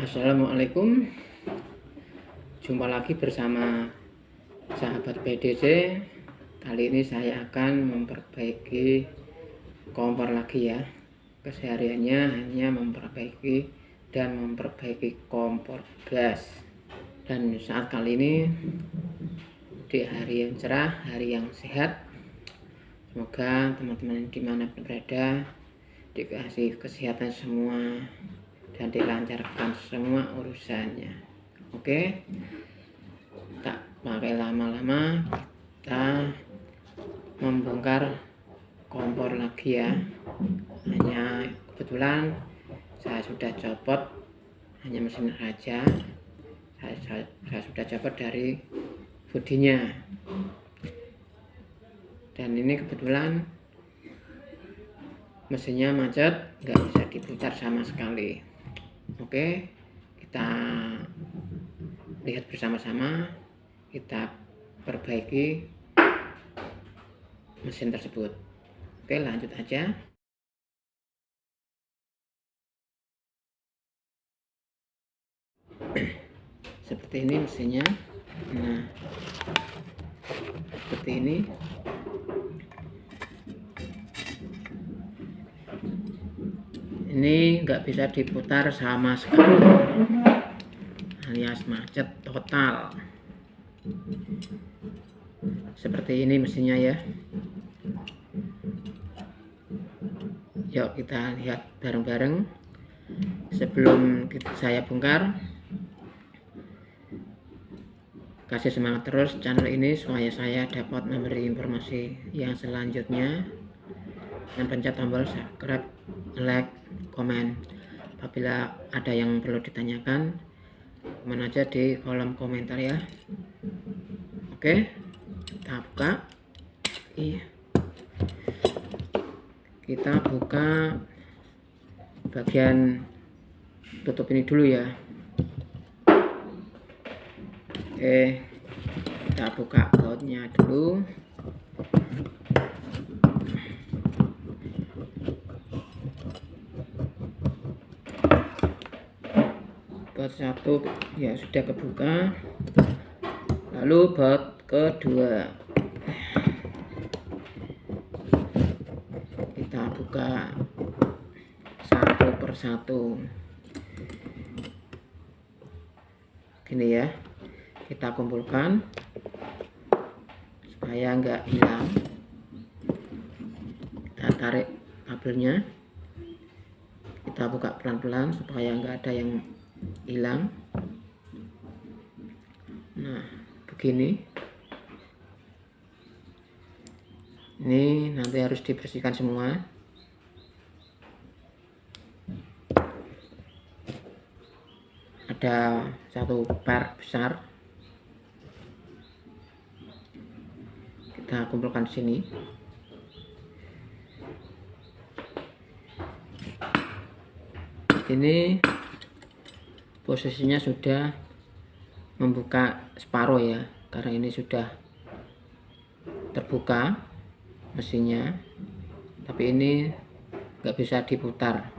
Assalamualaikum, jumpa lagi bersama sahabat PDC. Kali ini saya akan memperbaiki kompor lagi ya. Kesehariannya hanya memperbaiki kompor gas. Dan saat kali ini di hari yang cerah, hari yang sehat, semoga teman-teman dimanapun berada dikasih kesehatan semua dan dilancarkan semua urusannya. Oke, tak pakai lama-lama, kita membongkar kompor lagi ya. Hanya kebetulan saya sudah copot, hanya mesin saja. Saya sudah copot dari bodinya, dan ini kebetulan mesinnya macet, nggak bisa diputar sama sekali. Oke, kita lihat bersama-sama, kita perbaiki mesin tersebut. Oke, lanjut aja. Seperti ini mesinnya. Nah, seperti ini. Ini nggak bisa diputar sama sekali, alias macet total. Seperti ini mesinnya ya. Yuk kita lihat bareng-bareng. Sebelum saya bongkar, kasih semangat terus channel ini supaya saya dapat memberi informasi yang selanjutnya, dan pencet tombol subscribe, like, komen. Apabila ada yang perlu ditanyakan, komen aja di kolom komentar ya. Oke, kita buka. Iya, kita buka bagian tutup ini dulu ya. Oke, kita buka bautnya dulu. Baut satu ya sudah kebuka, lalu baut kedua kita buka satu persatu. Gini ya, kita kumpulkan supaya nggak hilang. Kita tarik kabelnya, kita buka pelan-pelan supaya nggak ada yang hilang. Nah, begini. Ini nanti harus dibersihkan semua. Ada satu per besar, kita kumpulkan di sini. Ini posisinya sudah membuka separuh ya, karena ini sudah terbuka mesinnya, tapi ini nggak bisa diputar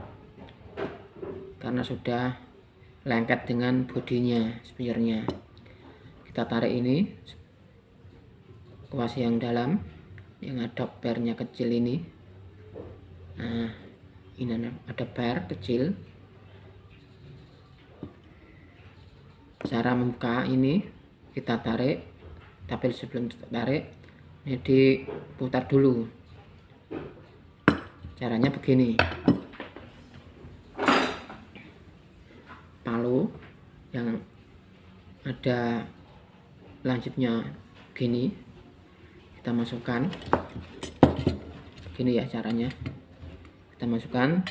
karena sudah lengket dengan bodinya, spiernya. Kita tarik ini kuas yang dalam, yang ada pernya kecil ini. Nah, ini ada per kecil. Cara membuka ini, kita tarik, tapi sebelum kita tarik ini diputar dulu. Caranya begini, palu yang ada lancipnya begini kita masukkan. Begini ya caranya, kita masukkan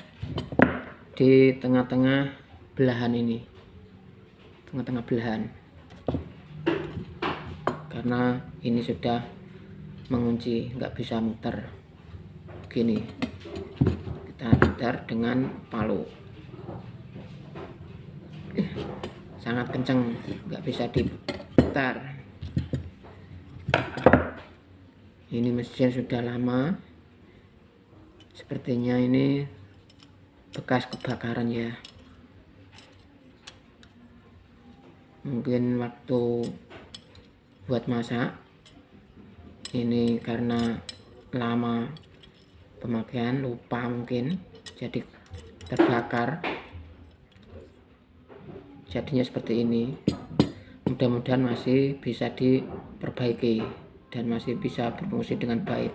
di tengah-tengah belahan ini, tengah-tengah belahan, karena ini sudah mengunci, nggak bisa muter. Begini, kita putar dengan palu, sangat kencang, nggak bisa diputar. Ini mesin sudah lama, sepertinya ini bekas kebakaran ya. mungkin waktu buat masak ini karena lama pemakaian, lupa mungkin, jadi terbakar, jadinya seperti ini. Mudah-mudahan masih bisa diperbaiki dan masih bisa berfungsi dengan baik.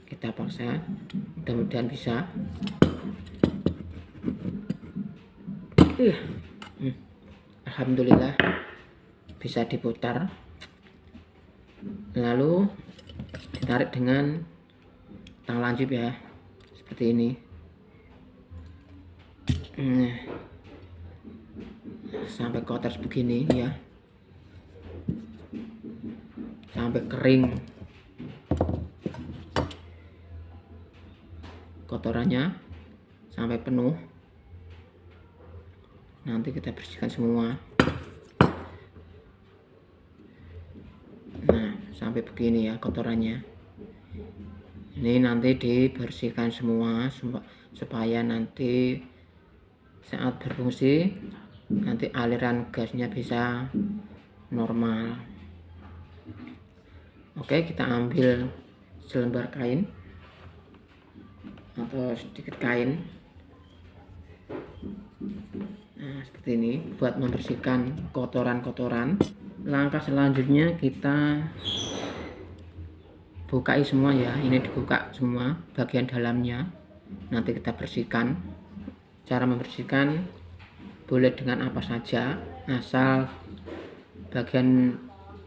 Kita paksa, mudah-mudahan bisa. Alhamdulillah bisa diputar, lalu ditarik dengan tang lancip ya, seperti ini. Sampai kotor begini ya, sampai kering kotorannya, sampai penuh. Nanti kita bersihkan semua. Nah, sampai begini ya kotorannya. Ini nanti dibersihkan semua supaya nanti saat berfungsi nanti aliran gasnya bisa normal. Oke, kita ambil selembar kain atau sedikit kain. Nah, seperti ini buat membersihkan kotoran-kotoran. Langkah selanjutnya kita bukai semua ya, ini dibuka semua bagian dalamnya, nanti kita bersihkan. Cara membersihkan boleh dengan apa saja, asal bagian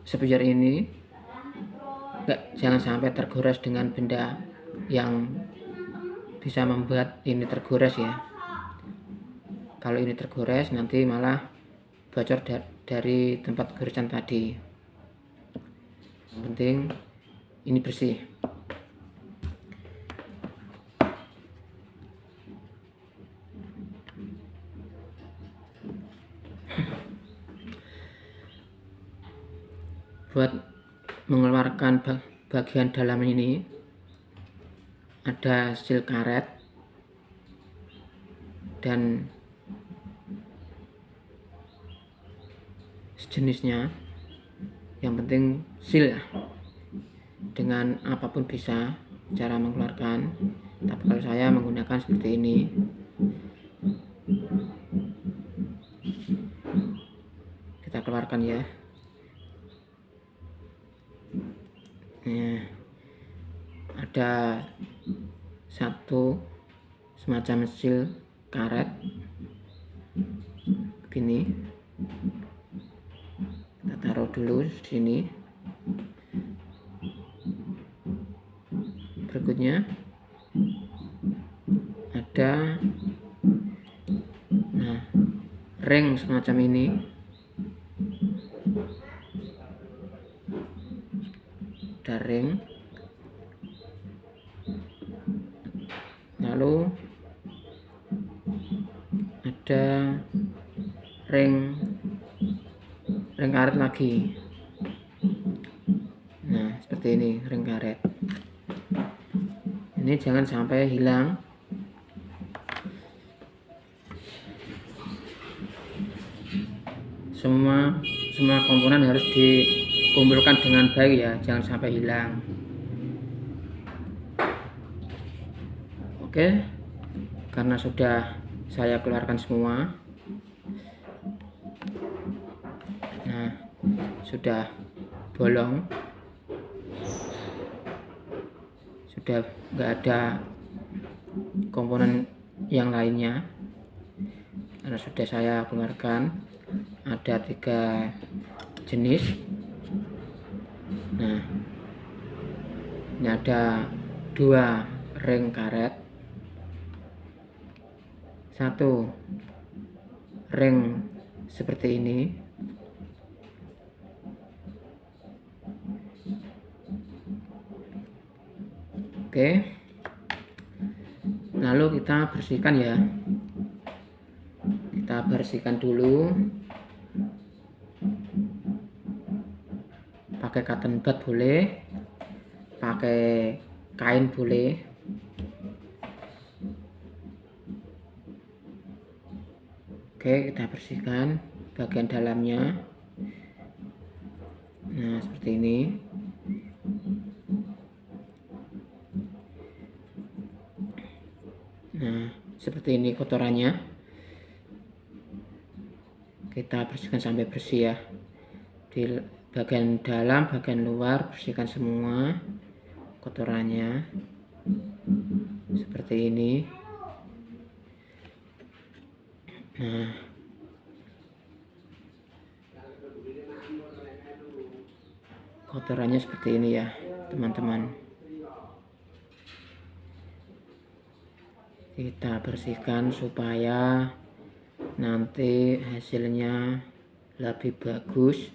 speaker ini jangan sampai tergores dengan benda yang bisa membuat ini tergores ya. Kalau ini tergores nanti malah bocor dari tempat goresan tadi. Yang penting ini bersih. Buat mengeluarkan bagian dalam ini ada sil karet dan sejenisnya, yang penting sil ya. Dengan apapun bisa cara mengeluarkan, tapi kalau saya menggunakan seperti ini. Kita keluarkan ya. Nah, ada satu semacam sil karet begini, kita taruh dulu di sini. Berikutnya ada ring semacam ini. Ada ring, lalu ada ring karet lagi. Nah, seperti ini ring karet. Ini jangan sampai hilang. Semua komponen harus dikumpulkan dengan baik ya, jangan sampai hilang. Oke, karena sudah saya keluarkan semua. Nah, sudah bolong, sudah nggak ada komponen yang lainnya karena sudah saya keluarkan. Ada 3 jenis. Nah, ini ada 2 ring karet, 1 ring seperti ini, oke. Lalu kita bersihkan ya, kita bersihkan dulu pakai cotton bud boleh, pakai kain boleh. Oke, kita bersihkan bagian dalamnya. Nah, seperti ini. Nah, seperti ini kotorannya. Kita bersihkan sampai bersih ya. Di bagian dalam, bagian luar bersihkan semua kotorannya. Seperti ini. Nah, kotorannya seperti ini ya, teman-teman. Kita bersihkan supaya nanti hasilnya lebih bagus.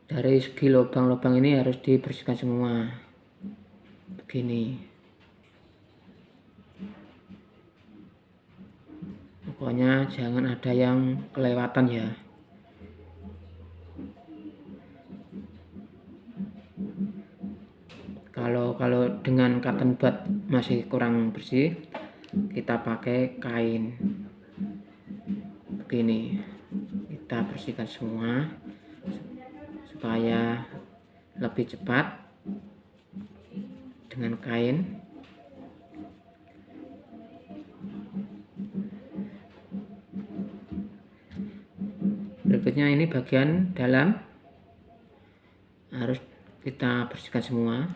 Dari segi lubang-lubang ini harus dibersihkan semua. Begini. Pokoknya jangan ada yang kelewatan ya. Kalau dengan cotton bud masih kurang bersih, kita pakai kain. Begini. Kita bersihkan semua supaya lebih cepat dengan kain. Berikutnya ini bagian dalam harus kita bersihkan semua.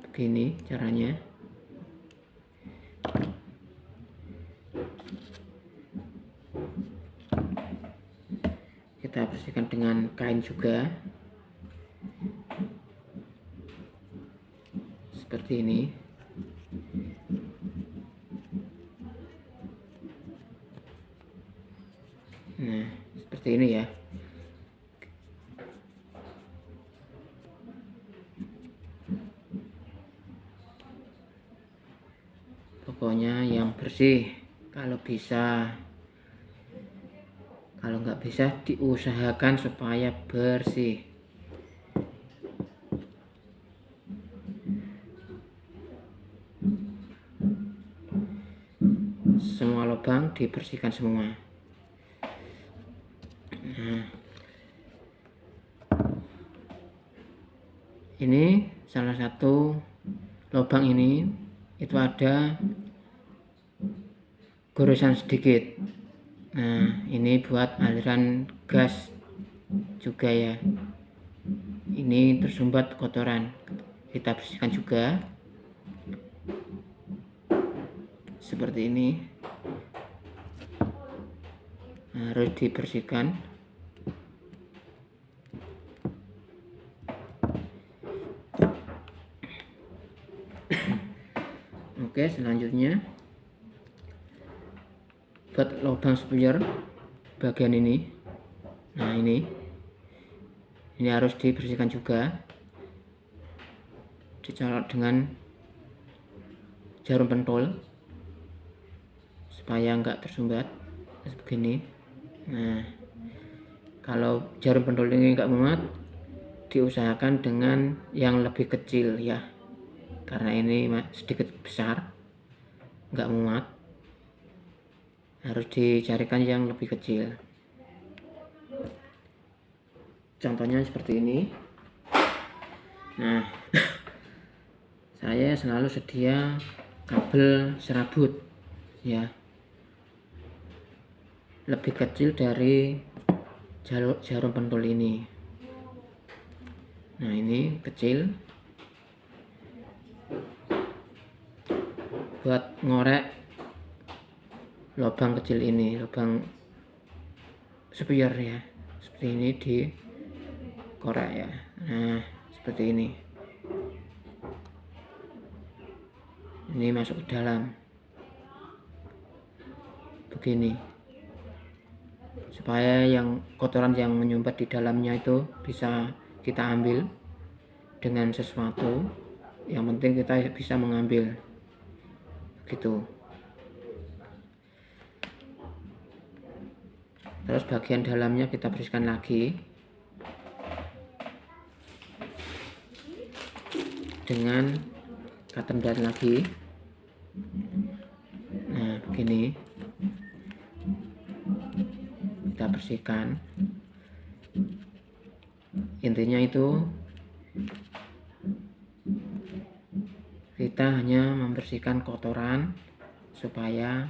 Begini caranya. Kita bersihkan dengan kain juga. Seperti ini. Nah, seperti ini ya. Pokoknya yang bersih kalau bisa. Kalau nggak bisa diusahakan supaya bersih. Semua lubang dibersihkan semua. Nah, ini salah satu lubang ini itu ada goresan sedikit. Nah, ini buat aliran gas juga ya. Ini tersumbat kotoran. Kita bersihkan juga. Seperti ini. Harus dibersihkan. Oke, selanjutnya buat lubang spuyer bagian ini. Nah, ini harus dibersihkan juga. Dicolok dengan jarum pentul supaya enggak tersumbat begini. Nah, kalau jarum pentul ini enggak muat, diusahakan dengan yang lebih kecil ya, karena ini sedikit besar, enggak muat. Harus dicarikan yang lebih kecil. Contohnya seperti ini. Nah, saya selalu sedia kabel serabut ya, lebih kecil dari jarum pentul ini. Nah, ini kecil buat ngorek lubang kecil ini, lubang spuyer ya. Seperti ini dikorek ya. Nah, seperti ini. Ini masuk ke dalam. Begini. Supaya yang kotoran yang menyumbat di dalamnya itu bisa kita ambil dengan sesuatu. Yang penting kita bisa mengambil. Begitu. Terus bagian dalamnya kita bersihkan lagi dengan cotton bud lagi. Nah, begini kita bersihkan. Intinya itu kita hanya membersihkan kotoran supaya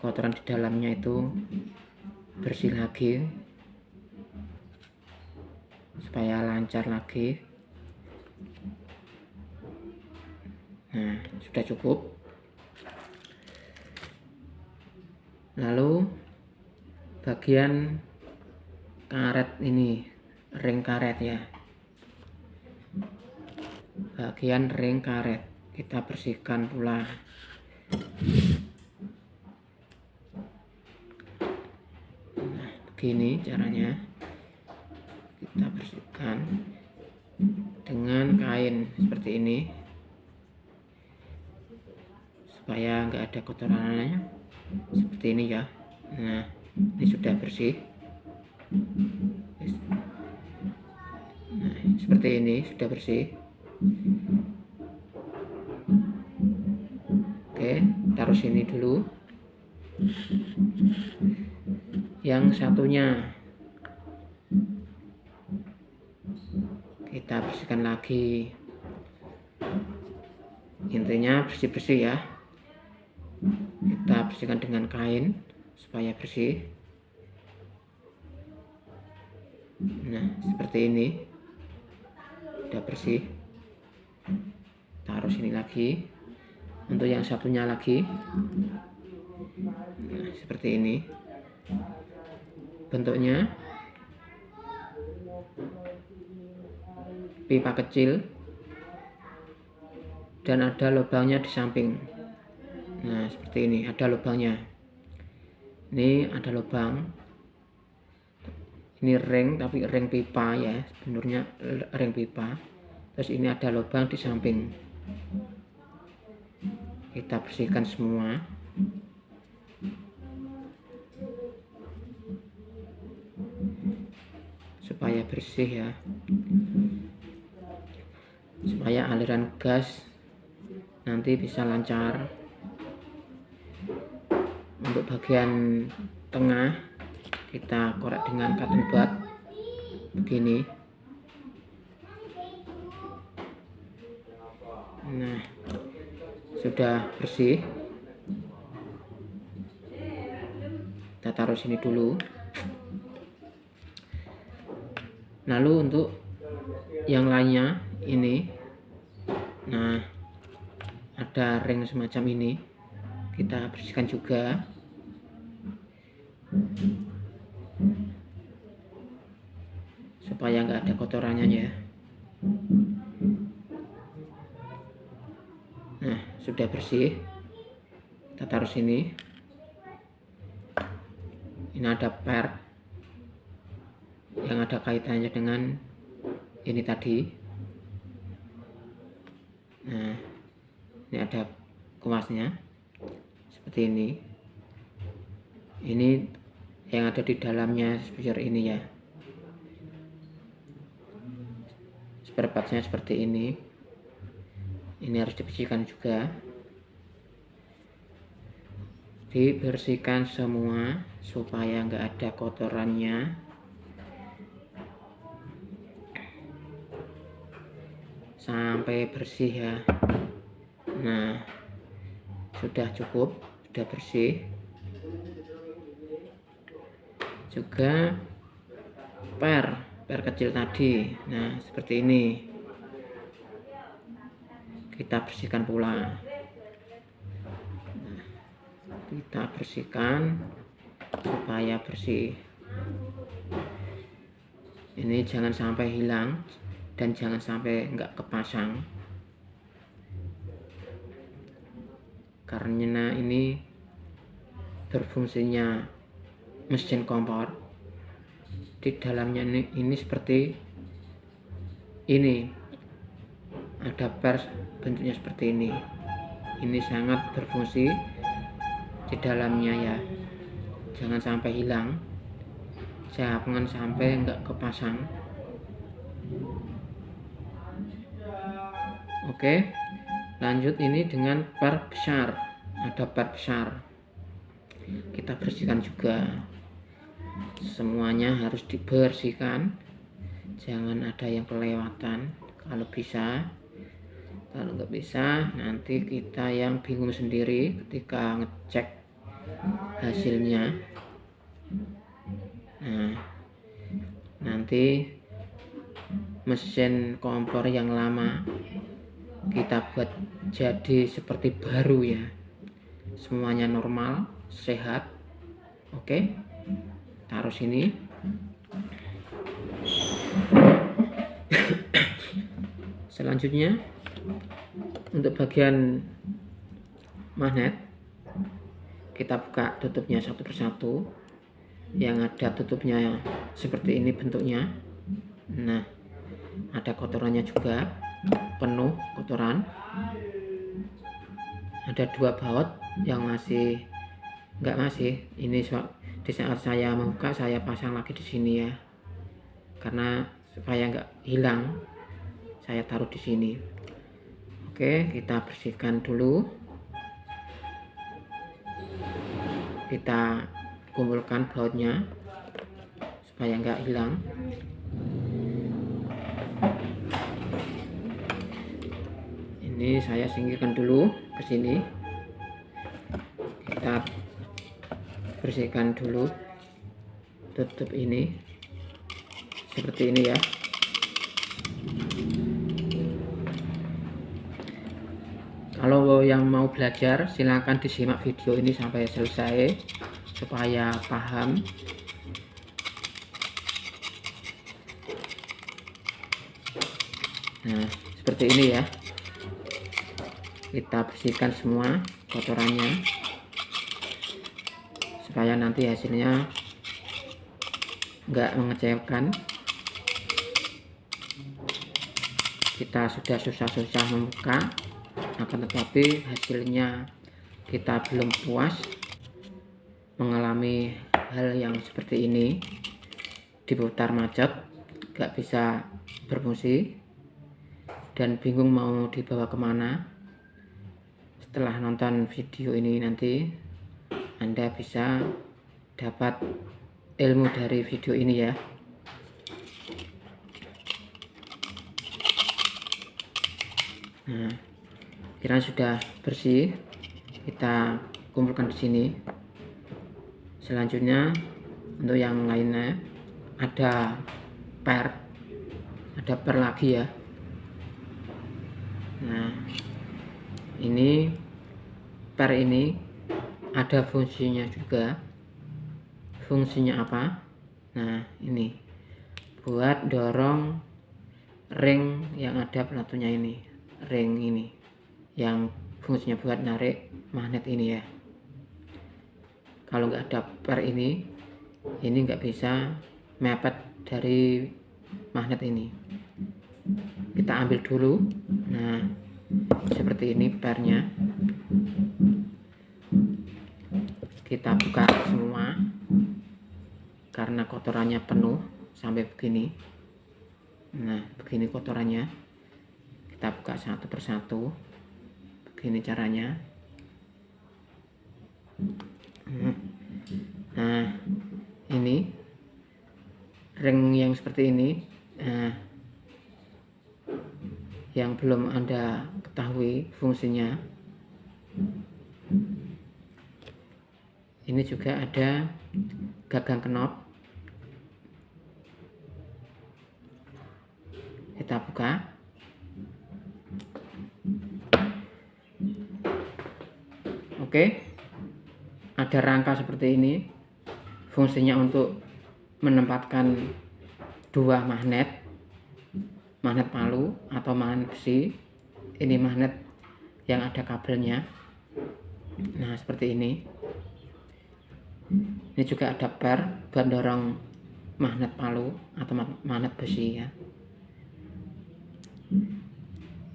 kotoran di dalamnya itu bersih lagi, supaya lancar lagi. Nah, sudah cukup. Lalu bagian karet ini, ring karet ya, bagian ring karet kita bersihkan pula. Nah, begini caranya kita bersihkan dengan kain seperti ini supaya nggak ada kotorannya, seperti ini ya. Nah, ini sudah bersih. Nah, seperti ini sudah bersih. Oke, taruh sini dulu. Yang satunya kita bersihkan lagi. Intinya bersih-bersih ya. Kita bersihkan dengan kain supaya bersih. Nah, seperti ini udah bersih. Taruh sini lagi. Untuk yang satunya lagi, nah, seperti ini bentuknya, pipa kecil dan ada lubangnya di samping. Nah, seperti ini ada lubangnya. Ini ada lubang. Ini ring, tapi ring pipa ya, sebenarnya ring pipa. Terus ini ada lubang di samping. Kita bersihkan semua. Supaya bersih ya. Supaya aliran gas nanti bisa lancar. Untuk bagian tengah kita korek dengan cotton bud begini. Nah, sudah bersih. Kita taruh sini dulu. Lalu untuk yang lainnya ini, nah ada ring semacam ini, kita bersihkan juga. Supaya nggak ada kotorannya ya. Nah, sudah bersih. Kita taruh sini. Ini ada per yang ada kaitannya dengan ini tadi. Nah, ini ada kuasnya seperti ini. Ini yang ada di dalamnya spare ini ya. Spare partnya seperti ini. Ini harus dibersihkan juga. Dibersihkan semua supaya nggak ada kotorannya. Sampai bersih ya. Nah, sudah cukup, sudah bersih. Juga per kecil tadi. Nah, seperti ini. Kita bersihkan pula. Nah, kita bersihkan supaya bersih. Ini jangan sampai hilang dan jangan sampai nggak kepasang, karena ini berfungsinya mesin kompor. Di dalamnya ini seperti ini, ada pers bentuknya seperti ini. Ini sangat berfungsi di dalamnya ya, jangan sampai hilang. jangan sampai nggak kepasang. Oke, lanjut ini dengan per besar, ada per besar, kita bersihkan juga. Semuanya harus dibersihkan, jangan ada yang kelewatan kalau bisa. Kalau nggak bisa, nanti kita yang bingung sendiri ketika ngecek hasilnya. Nah, nanti mesin kompor yang lama kita buat jadi seperti baru ya, semuanya normal, sehat. Oke, taruh sini. Selanjutnya untuk bagian magnet, kita buka tutupnya satu persatu. Yang ada tutupnya seperti ini bentuknya. Nah, ada kotorannya juga, penuh kotoran. Ada 2 baut yang masih ini di saat saya membuka, saya pasang lagi di sini ya, karena supaya nggak hilang, saya taruh di sini. Oke, kita bersihkan dulu, kita kumpulkan bautnya supaya nggak hilang. Ini saya singkirkan dulu ke sini, kita bersihkan dulu tutup ini seperti ini ya. Kalau yang mau belajar, silahkan disimak video ini sampai selesai supaya paham. Nah, seperti ini ya, kita bersihkan semua kotorannya supaya nanti hasilnya nggak mengecewakan. Kita sudah susah-susah membuka, akan tetapi hasilnya kita belum puas, mengalami hal yang seperti ini, diputar macet, gak bisa berfungsi, dan bingung mau dibawa kemana. Setelah nonton video ini nanti Anda bisa dapat ilmu dari video ini ya. Nah, kira sudah bersih, kita kumpulkan di sini. Selanjutnya untuk yang lainnya ada per lagi ya. Nah, ini per ini ada fungsinya juga. Fungsinya apa? Nah, ini buat dorong ring yang ada pelatunya ini, ring ini yang fungsinya buat narik magnet ini ya. Kalau nggak ada per ini nggak bisa mepet dari magnet ini. Kita ambil dulu. Nah, seperti ini pernya. Kita buka semua karena kotorannya penuh sampai begini. Nah, begini kotorannya. Kita buka satu persatu. Begini caranya. Nah, ini ring yang seperti ini, yang belum Anda ketahui fungsinya, ini juga ada gagang knop. Kita buka. Oke, ada rangka seperti ini, fungsinya untuk menempatkan 2 magnet palu atau magnet besi. Ini magnet yang ada kabelnya. Nah, seperti ini. Ini juga ada per buat dorong magnet palu atau magnet besi ya.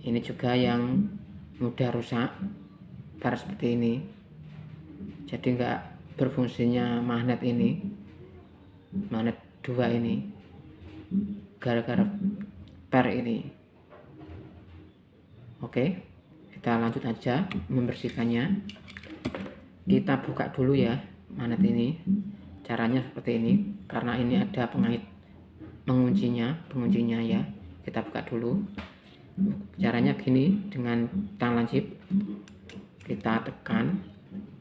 Ini juga yang mudah rusak, per seperti ini, jadi nggak berfungsinya magnet ini, magnet dua ini, gara-gara per ini. Oke, kita lanjut aja membersihkannya. Kita buka dulu ya magnet ini. Caranya seperti ini, karena ini ada pengait penguncinya ya. Kita buka dulu. Caranya gini, dengan tang lancip kita tekan,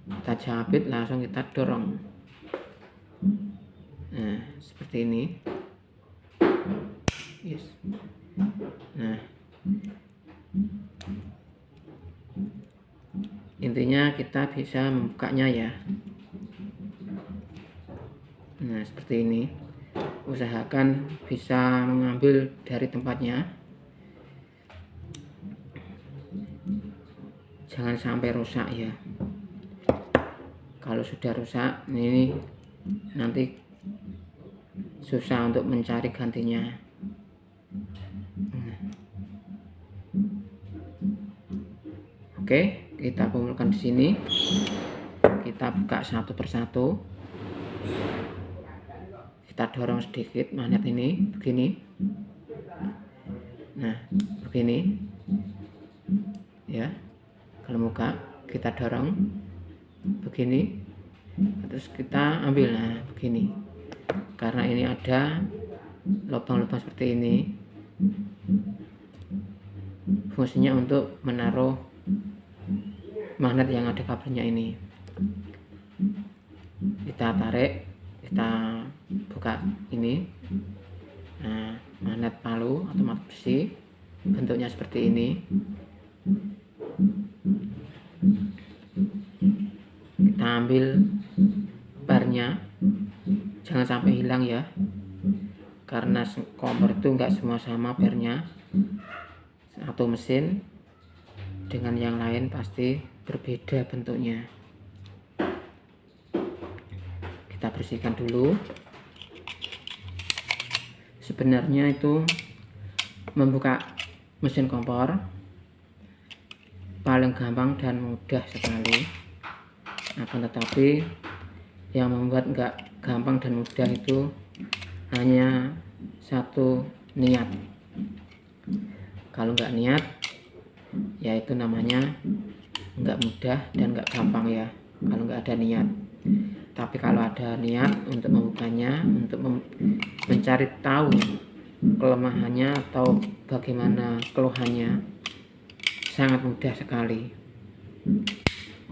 kita jabit, langsung kita dorong. Nah, seperti ini. Yes. Nah, intinya kita bisa membukanya ya. Nah, seperti ini. Usahakan bisa mengambil dari tempatnya, jangan sampai rusak ya. Kalau sudah rusak ini nanti susah untuk mencari gantinya. Oke, kita kumpulkan di sini. Kita buka satu persatu. Kita dorong sedikit magnet ini begini. Nah, begini ya. Kalau muka kita dorong begini, terus kita ambil. Nah, begini. Karena ini ada lubang-lubang seperti ini, fungsinya untuk menaruh magnet yang ada kabelnya ini. Kita tarik, kita buka ini. Nah, magnet palu atau magnet besi bentuknya seperti ini. Kita ambil barnya, jangan sampai hilang ya, karena kompor itu enggak semua sama barnya. Satu mesin dengan yang lain pasti berbeda bentuknya. Kita bersihkan dulu. Sebenarnya itu membuka mesin kompor paling gampang dan mudah sekali. Akan tetapi yang membuat enggak gampang dan mudah itu hanya satu, niat. Kalau enggak niat, ya itu namanya enggak mudah dan enggak gampang ya, kalau enggak ada niat. Tapi kalau ada niat untuk membukanya, untuk mencari tahu kelemahannya atau bagaimana keluhannya, sangat mudah sekali.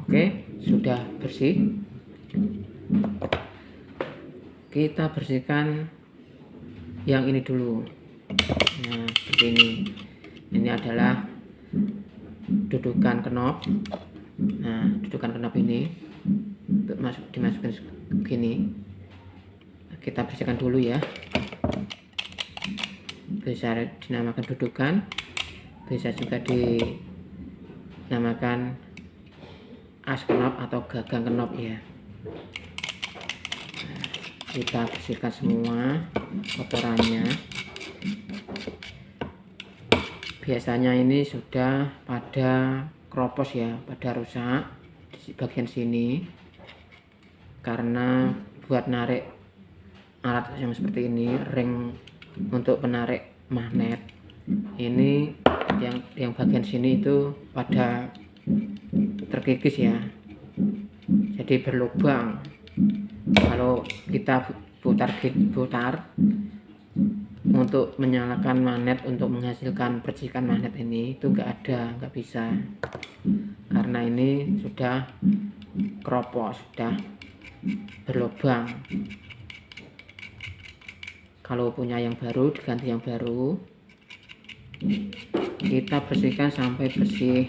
Oke, sudah bersih. Kita bersihkan yang ini dulu. Nah, seperti ini. Ini adalah dudukan knop. Nah, dudukan knop ini untuk dimasukin begini. Kita bersihkan dulu ya. Bisa dinamakan dudukan, bisa juga dinamakan as knop atau gagang knop ya. Nah, kita bersihkan semua kotorannya. Biasanya ini sudah pada kropos ya, pada rusak di bagian sini, karena buat narik alat yang seperti ini, ring untuk penarik magnet ini, yang bagian sini itu pada terkikis ya, jadi berlubang. Kalau kita putar untuk menyalakan magnet, untuk menghasilkan percikan magnet ini, itu nggak bisa, karena ini sudah keropos, sudah berlubang. Kalau punya yang baru, diganti yang baru. Kita bersihkan sampai bersih.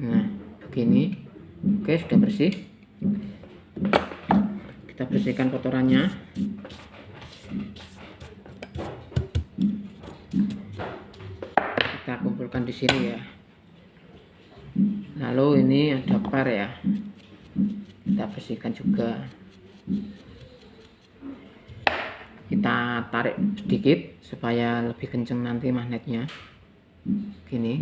Nah, begini. Oke, sudah bersih. Kita bersihkan kotorannya. Kita kumpulkan di sini ya. Lalu ini ada par ya, kita bersihkan juga. Kita tarik sedikit supaya lebih kencang nanti magnetnya. Gini,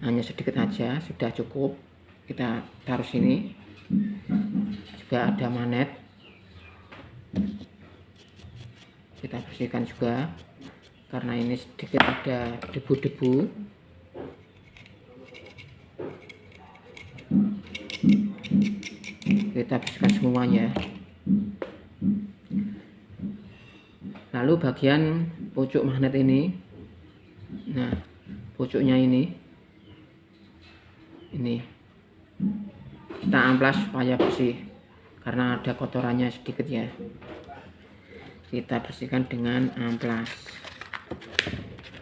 hanya sedikit aja, sudah cukup. Kita taruh sini. juga ada magnet, kita bersihkan juga karena ini sedikit ada debu-debu. Kita bersihkan semuanya. Lalu bagian pucuk magnet ini, nah pucuknya ini kita amplas supaya bersih karena ada kotorannya sedikit ya. Kita bersihkan dengan amplas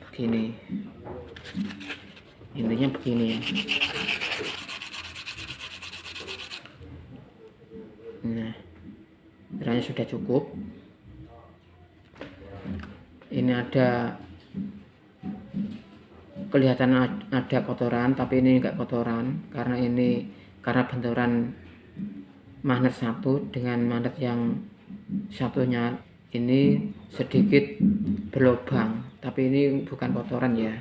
begini, intinya begini ya. Nah, kiranya sudah cukup. Ini ada kelihatan ada kotoran, tapi ini enggak kotoran karena benturan magnet satu dengan magnet yang satunya ini sedikit berlubang, tapi ini bukan kotoran ya,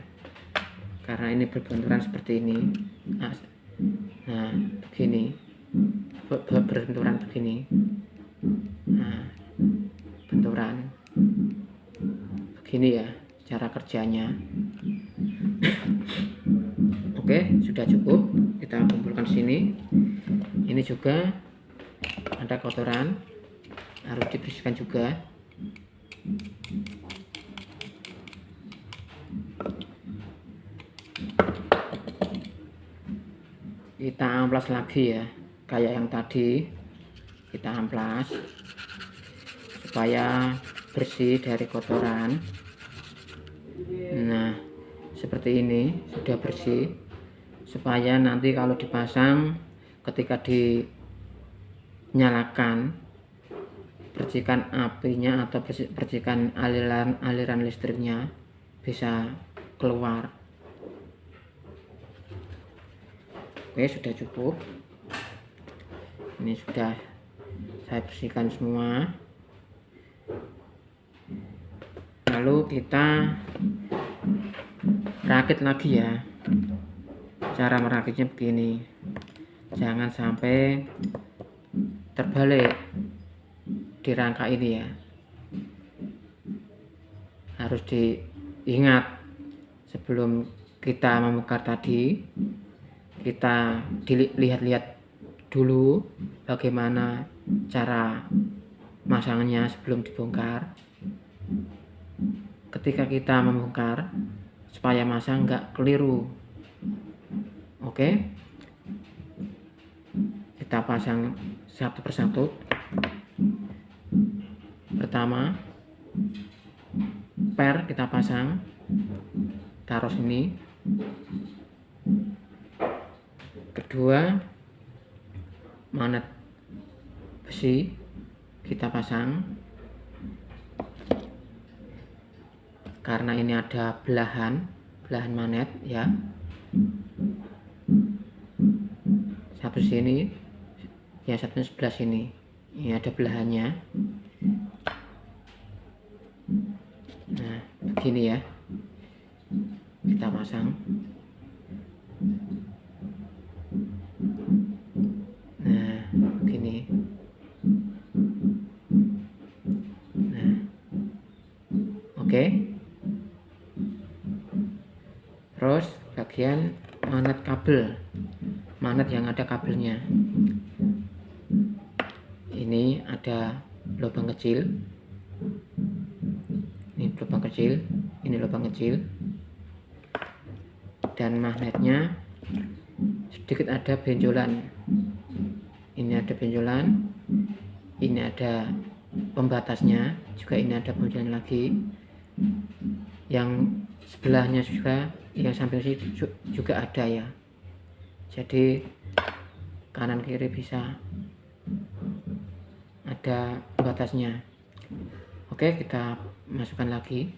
karena ini berbenturan seperti ini. Nah begini, berbenturan begini. Nah, benturan begini ya cara kerjanya. Oke, sudah cukup. Kita kumpulkan sini. Ini juga ada kotoran, harus dibersihkan juga. Kita amplas lagi ya, kayak yang tadi. Kita amplas supaya bersih dari kotoran. Nah, seperti ini sudah bersih, supaya nanti kalau dipasang, ketika dinyalakan, percikan apinya atau percikan aliran listriknya bisa keluar. Oke, sudah cukup. Ini sudah saya bersihkan semua. Lalu kita rakit lagi ya. Cara merakitnya begini, jangan sampai terbalik di rangka ini ya. Harus diingat sebelum kita membongkar tadi, kita dilihat-lihat dulu bagaimana cara masangnya sebelum dibongkar. Ketika kita membongkar, supaya masang nggak keliru. Oke, kita pasang satu persatu. Pertama, per kita pasang, taruh sini. Kedua, magnet besi kita pasang, karena ini ada belahan magnet ya. Satu sini ya, satu sebelah sini. Ini ada belahannya. Nah, begini ya. Kita pasang. Nah, begini. Nah, oke. Terus bagian magnet kabel, magnet yang ada kabelnya, ini ada lubang kecil, ini lubang kecil, ini lubang kecil, dan magnetnya sedikit ada benjolan. Ini ada benjolan, ini ada pembatasnya juga, ini ada benjolan lagi, yang sebelahnya juga, yang samping sini juga ada ya. Jadi kanan kiri bisa ada batasnya. Oke, kita masukkan lagi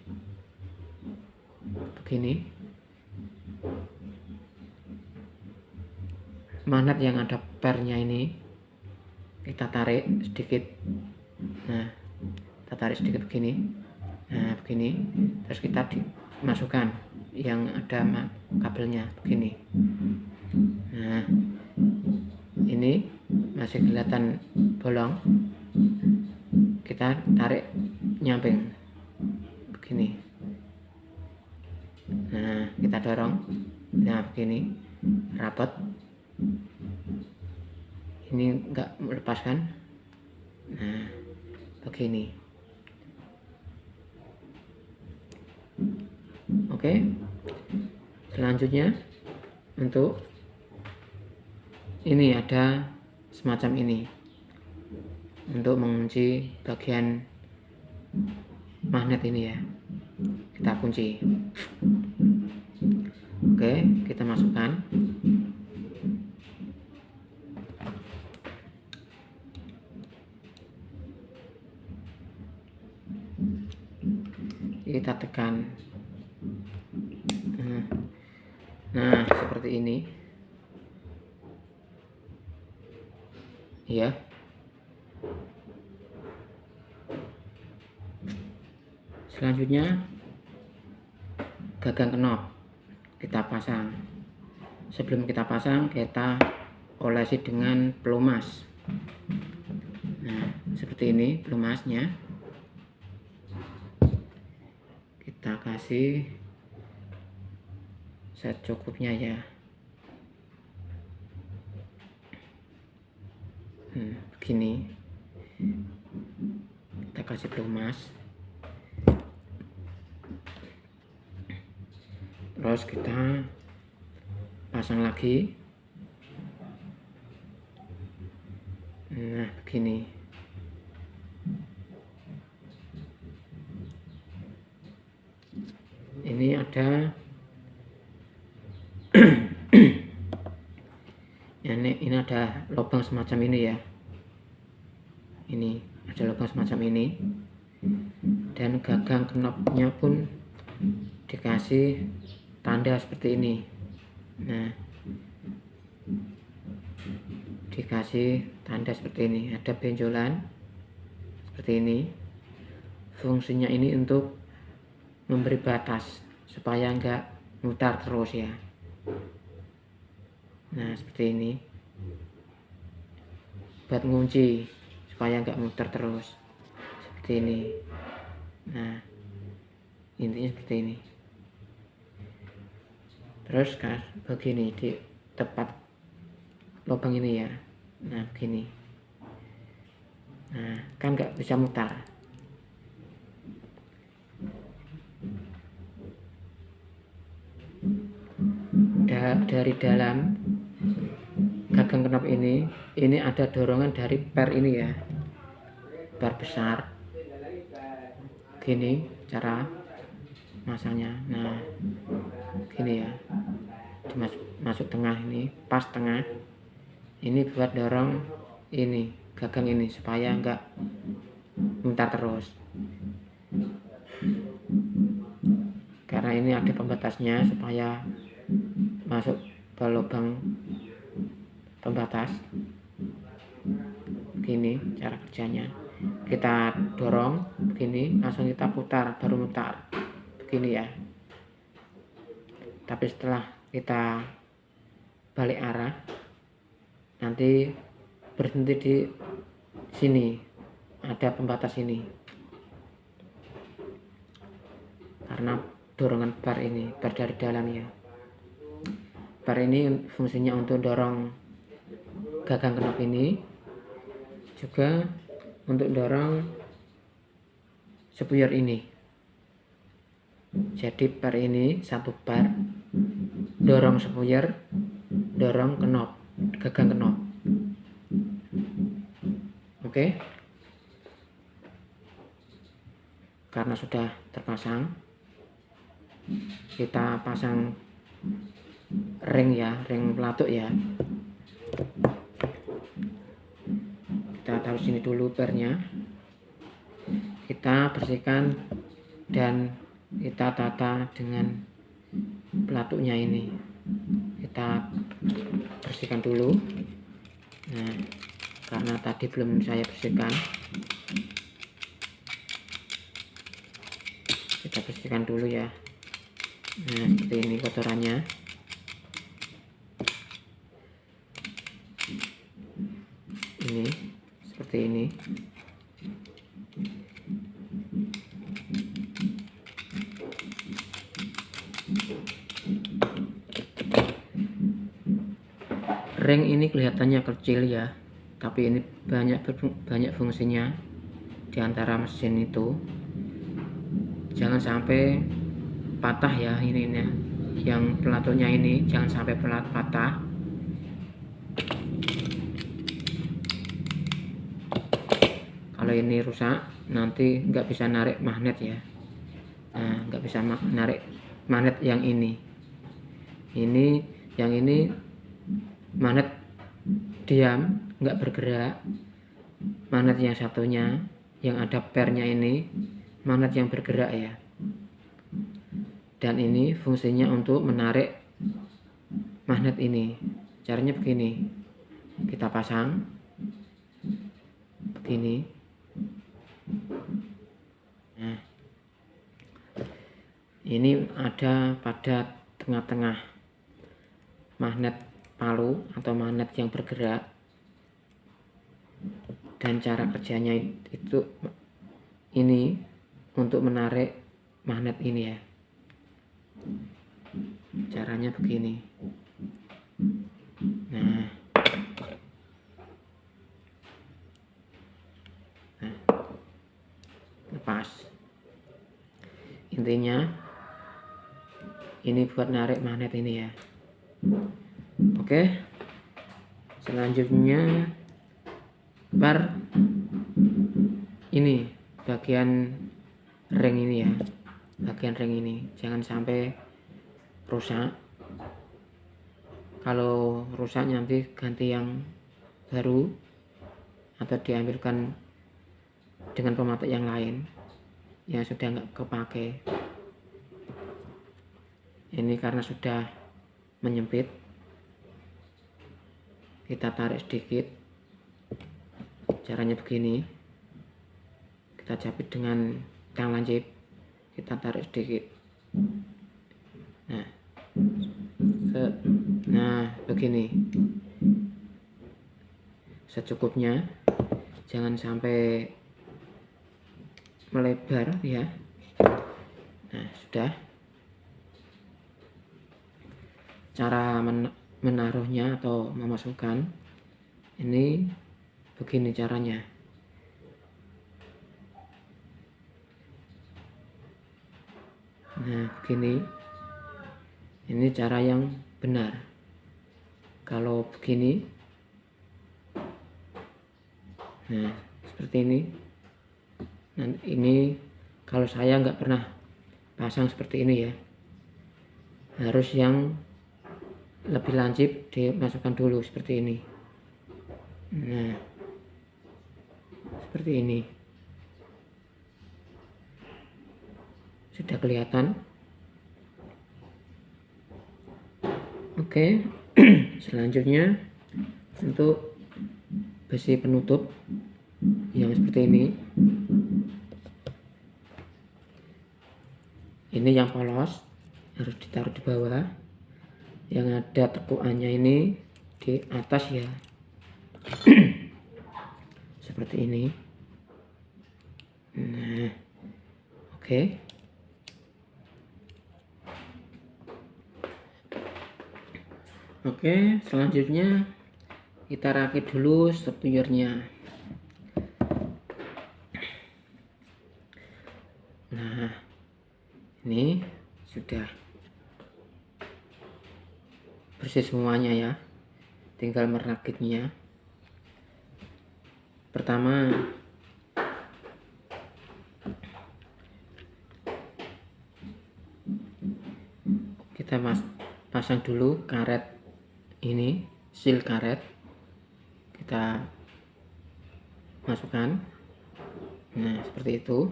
begini. Magnet yang ada pernya ini kita tarik sedikit. Nah, kita tarik sedikit begini. Nah, begini. Terus kita masukkan yang ada kabelnya begini. Nah, ini masih kelihatan bolong, kita tarik nyamping begini. Nah, kita dorong, nah begini, rapat. Ini enggak melepaskan. Nah, begini. Oke. Selanjutnya untuk ini ada semacam ini untuk mengunci bagian magnet ini ya. Kita kunci. Oke, kita masukkan. Kita tekan. Nah, seperti ini ya. Selanjutnya gagang knop kita pasang. Sebelum kita pasang, kita olesi dengan pelumas. Nah, seperti ini pelumasnya. Kita kasih secukupnya ya. Begini. Kita kasih pelumas. Terus kita pasang lagi. Nah, begini. Ini ada ini ada lubang semacam ini ya. Ini ada lubang semacam ini. Dan gagang knopnya pun dikasih tanda seperti ini. Nah, dikasih tanda seperti ini, ada benjolan seperti ini. Fungsinya ini untuk memberi batas supaya enggak mutar terus ya. Nah, seperti ini buat ngunci supaya enggak muter terus seperti ini. Nah, intinya seperti ini. Terus kan begini di tepat lubang ini ya. Nah, begini. Nah, kan nggak bisa mutar. Dari dalam gagang knop ini ada dorongan dari per ini ya, per besar. Gini cara masangnya. Nah, gini ya, masuk tengah ini, pas tengah. Ini buat dorong ini gagang ini supaya enggak mutar terus. Karena ini ada pembatasnya supaya masuk ke lubang pembatas. Begini cara kerjanya. Kita dorong begini, langsung kita putar, baru mutar. Begini ya. Tapi setelah kita balik arah, nanti berhenti di sini, ada pembatas ini. Karena dorongan bar ini, bar dari dalam ya. Bar ini fungsinya untuk dorong gagang knop ini, juga untuk dorong spuyer ini. Jadi bar ini satu bar, dorong spuyer, dorong knop, gagang knop. Oke. Karena sudah terpasang, kita pasang ring ya, ring pelatuk ya. Kita taruh sini dulu barnya. Kita bersihkan dan kita tata dengan pelatuknya ini. Kita bersihkan dulu. Nah, karena tadi belum saya bersihkan, kita bersihkan dulu ya. Nah, seperti ini kotorannya. Ini seperti ring ini kelihatannya kecil ya, tapi ini banyak fungsinya di antara mesin itu. Jangan sampai patah ya, ini yang pelatunya ini jangan sampai patah. Kalau ini rusak nanti nggak bisa narik magnet ya. Nah, nggak bisa narik magnet yang ini yang ini magnet diam, nggak bergerak. Magnet yang satunya yang ada pernya ini magnet yang bergerak ya, dan ini fungsinya untuk menarik magnet ini. Caranya begini, kita pasang begini. Nah, ini ada pada tengah-tengah magnet palu atau magnet yang bergerak, dan cara kerjanya itu ini untuk menarik magnet ini ya. Caranya begini. Nah, lepas. Intinya ini buat narik magnet ini ya. Oke, selanjutnya ini bagian ring ini ya, bagian ring ini jangan sampai rusak. Kalau rusak nanti ganti yang baru atau diambilkan dengan pematik yang lain yang sudah nggak kepake. Ini karena sudah menyempit, kita tarik sedikit. Caranya begini, kita jepit dengan tang lancip, kita tarik sedikit. Nah, begini, secukupnya, jangan sampai melebar ya. Nah, sudah. Cara menaruhnya atau memasukkan ini begini caranya. Nah, begini, ini cara yang benar. Kalau begini, nah seperti ini. Nah, ini kalau saya nggak pernah pasang seperti ini ya, harus yang lebih lancip dimasukkan dulu seperti ini. Nah, seperti ini. Sudah kelihatan? Oke. Selanjutnya untuk besi penutup yang seperti ini. Ini yang polos harus ditaruh di bawah. Yang ada tekukannya ini di atas ya. Seperti ini. Nah, oke. Oke, selanjutnya kita rakit dulu spionnya. Nah, ini sudah bersih semuanya ya, tinggal merakitnya. Pertama kita pasang dulu karet ini, seal karet kita masukkan. Nah, seperti itu.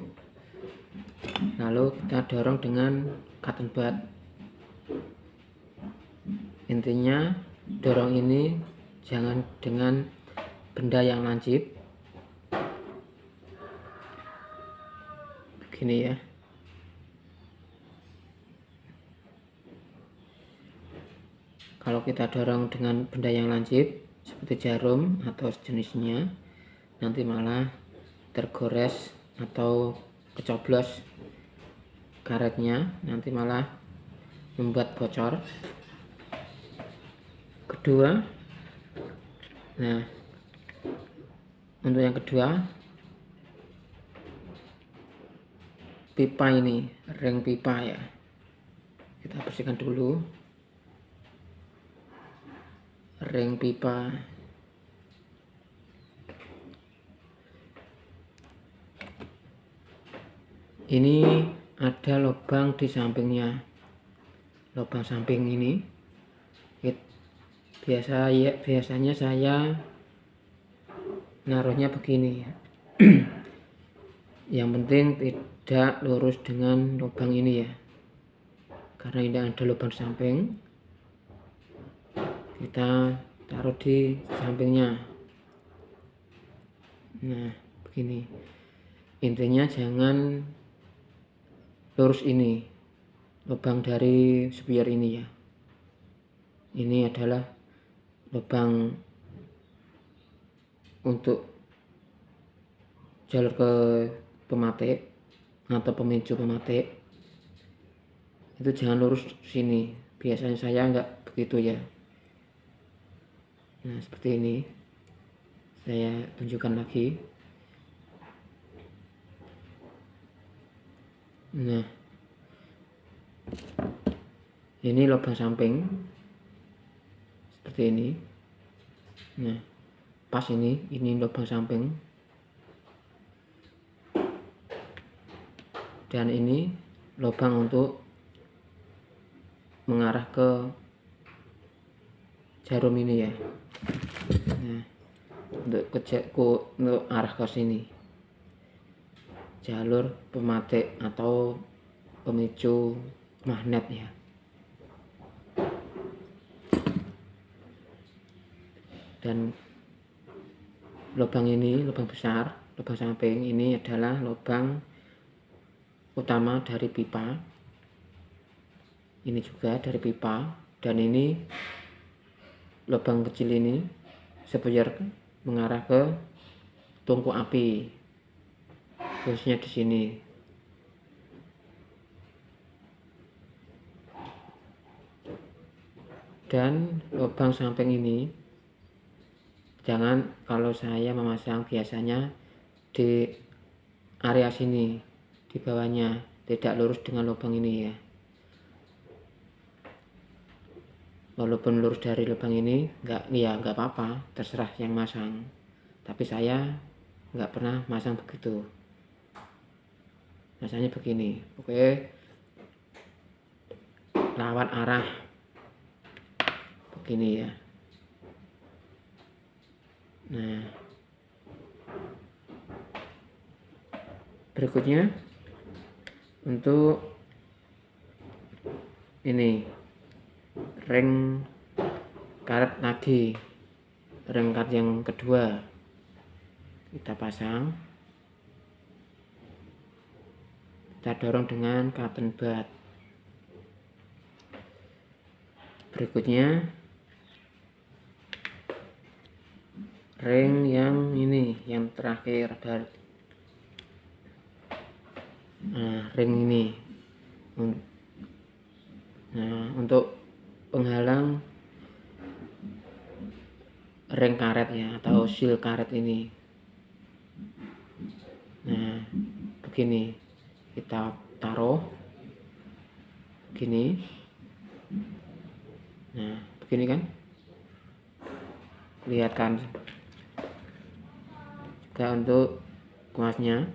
Lalu kita dorong dengan cotton bud. Intinya dorong ini jangan dengan benda yang lancip, begini ya. Kalau kita dorong dengan benda yang lancip seperti jarum atau sejenisnya, nanti malah tergores atau kecoblos karetnya, nanti malah membuat bocor. Kedua, Nah, untuk yang kedua, pipa ini, ring pipa ya, kita bersihkan dulu ring pipa. Ini ada lubang di sampingnya, lubang samping ini. Biasanya saya naruhnya begini ya. Yang penting tidak lurus dengan lubang ini ya, karena ini ada lubang samping. Kita taruh di sampingnya. Nah, begini. Intinya jangan lurus ini, lubang dari spier ini ya. Ini adalah lubang untuk jalur ke pematik atau pemicu pematik. Itu jangan lurus sini. Biasanya saya enggak begitu ya. Nah, seperti ini. Saya tunjukkan lagi. Nah, ini lubang samping seperti ini. Nah, pas ini lubang samping, dan ini lubang untuk mengarah ke jarum ini ya. Nah, untuk arah ke sini, jalur pematik atau pemicu magnet ya. Dan lubang ini, lubang besar, lubang samping ini adalah lubang utama dari pipa. Ini juga dari pipa, dan ini lubang kecil ini supaya mengarah ke tungku api, khususnya di sini. Dan lubang samping ini jangan, kalau saya memasang biasanya di area sini, di bawahnya, tidak lurus dengan lubang ini ya. Walaupun lurus dari lubang ini nggak apa-apa, terserah yang masang, tapi saya nggak pernah masang begitu. Masanya begini. Oke, lawan arah begini ya. Nah, berikutnya untuk ini ring karet lagi, ring karet yang kedua kita pasang. Kita dorong dengan cotton bud. Berikutnya ring yang ini, yang terakhir. Nah, ring ini. Nah, untuk penghalang ring karet ya, atau seal karet ini. Nah, begini kita taruh begini. Nah, begini kan, lihat kan. Juga untuk kuasnya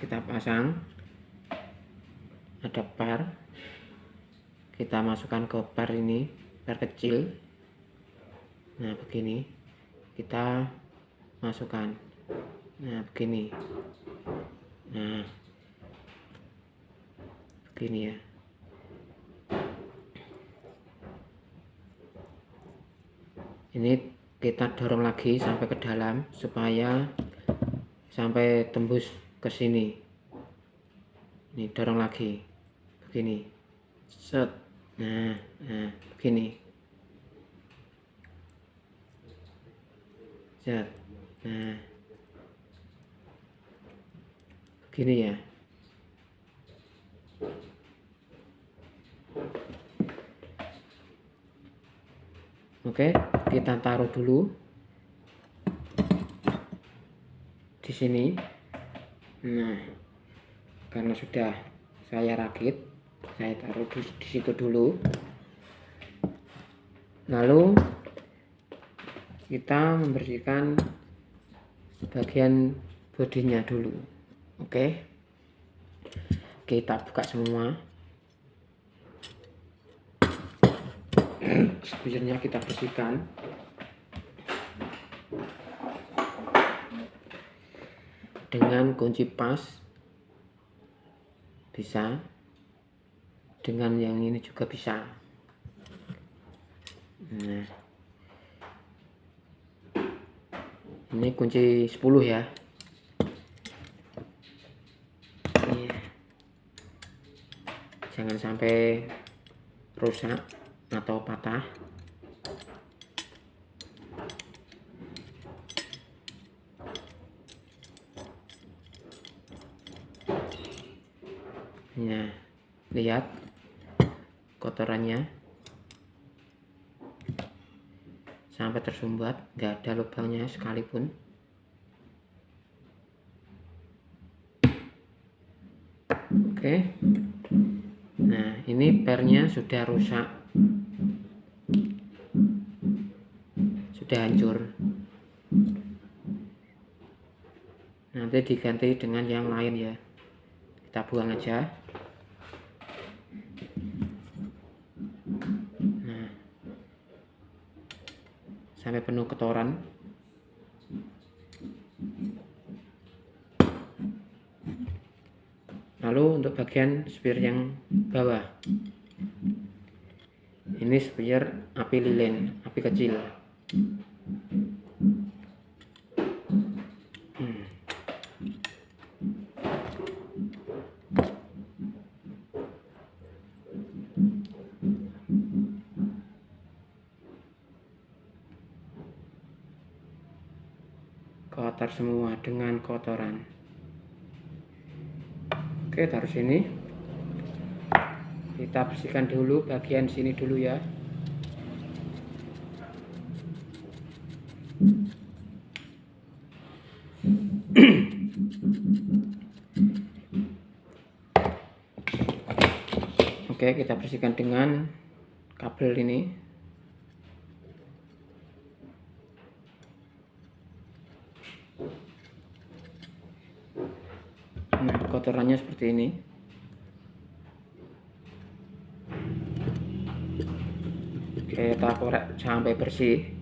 kita pasang, ada par, kita masukkan ke par ini, par kecil. Nah, begini kita masukkan. Nah, begini. Nah, begini ya. Ini kita dorong lagi sampai ke dalam supaya sampai tembus ke sini. Ini dorong lagi begini, set. Nah, begini, set. Nah, begini ya. Oke, kita taruh dulu di sini. Nah, karena sudah saya rakit, saya taruh di situ dulu. Lalu kita membersihkan bagian bodinya dulu. Oke, kita buka semua. Spionnya kita bersihkan. Dengan kunci pas bisa, dengan yang ini juga bisa. Nah, ini kunci 10 ya. Jangan sampai rusak atau patah. Nah, lihat kotorannya sampai tersumbat, nggak ada lubangnya sekalipun. Oke, nah ini pernya sudah rusak, sudah hancur. Nanti diganti dengan yang lain ya, kita buang aja. Nah, sampai penuh kotoran. Lalu untuk bagian spir yang bawah, ini spir api lilin, api kecil. Kotor semua dengan kotoran. Oke, taruh sini. Kita bersihkan dulu bagian sini dulu ya. Oke, kita bersihkan dengan kabel ini. Nah, kotorannya seperti ini. Kita korek sampai bersih.